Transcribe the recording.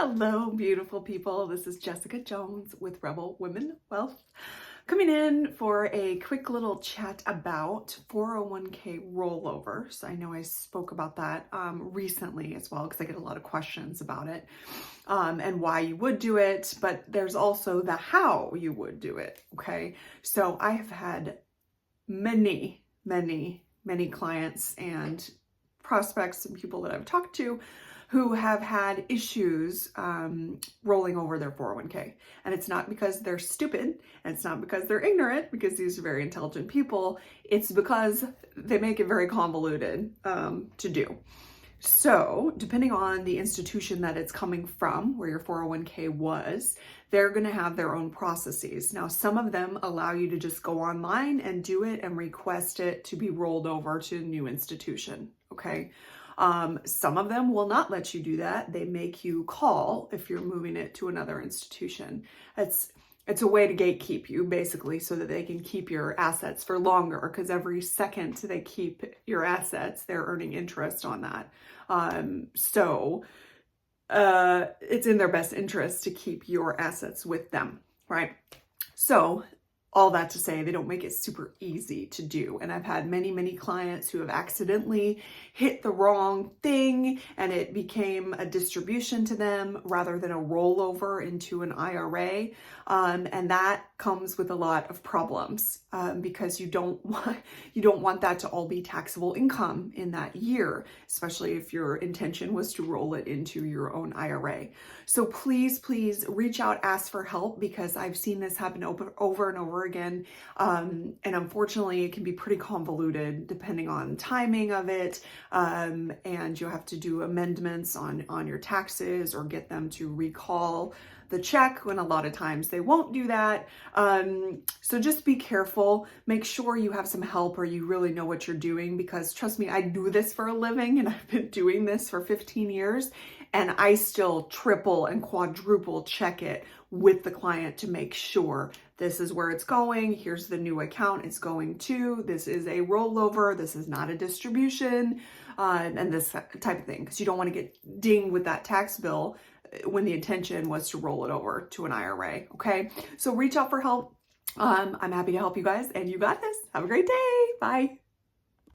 Hello, beautiful people. This is Jessica Jones with Rebel Women Wealth, coming in for a quick little chat about 401k rollovers. I know I spoke about that recently as well because I get a lot of questions about it and why you would do it, but there's also the how you would do it, okay? So I have had many clients and prospects and people that I've talked to who have had issues rolling over their 401k. And it's not because they're stupid, and it's not because they're ignorant, because these are very intelligent people. It's because they make it very convoluted to do. So depending on the institution that it's coming from, where your 401k was, they're going to have their own processes. Now, some of them allow you to just go online and do it and request it to be rolled over to a new institution, okay? Some of them will not let you do that. They make you call if you're moving it to another institution. It's a way to gatekeep you, basically, so that they can keep your assets for longer, because every second they keep your assets, they're earning interest on that. It's in their best interest to keep your assets with them, right? So all that to say, they don't make it super easy to do. And I've had many clients who have accidentally hit the wrong thing and it became a distribution to them rather than a rollover into an IRA. And that comes with a lot of problems because you don't want that to all be taxable income in that year, especially if your intention was to roll it into your own IRA. So please reach out, ask for help, because I've seen this happen over and over again. And unfortunately, it can be pretty convoluted depending on timing of it. And you'll have to do amendments on your taxes or get them to recall the check, when a lot of times they won't do that. So just be careful. Make sure you have some help or you really know what you're doing, because trust me, I do this for a living and I've been doing this for 15 years and I still triple and quadruple check it with the client to make sure this is where it's going. Here's the new account it's going to. This is a rollover. This is not a distribution, and this type of thing, because you don't want to get dinged with that tax bill when the intention was to roll it over to an IRA, okay? So reach out for help. I'm happy to help you guys, and you got this. Have a great day. Bye.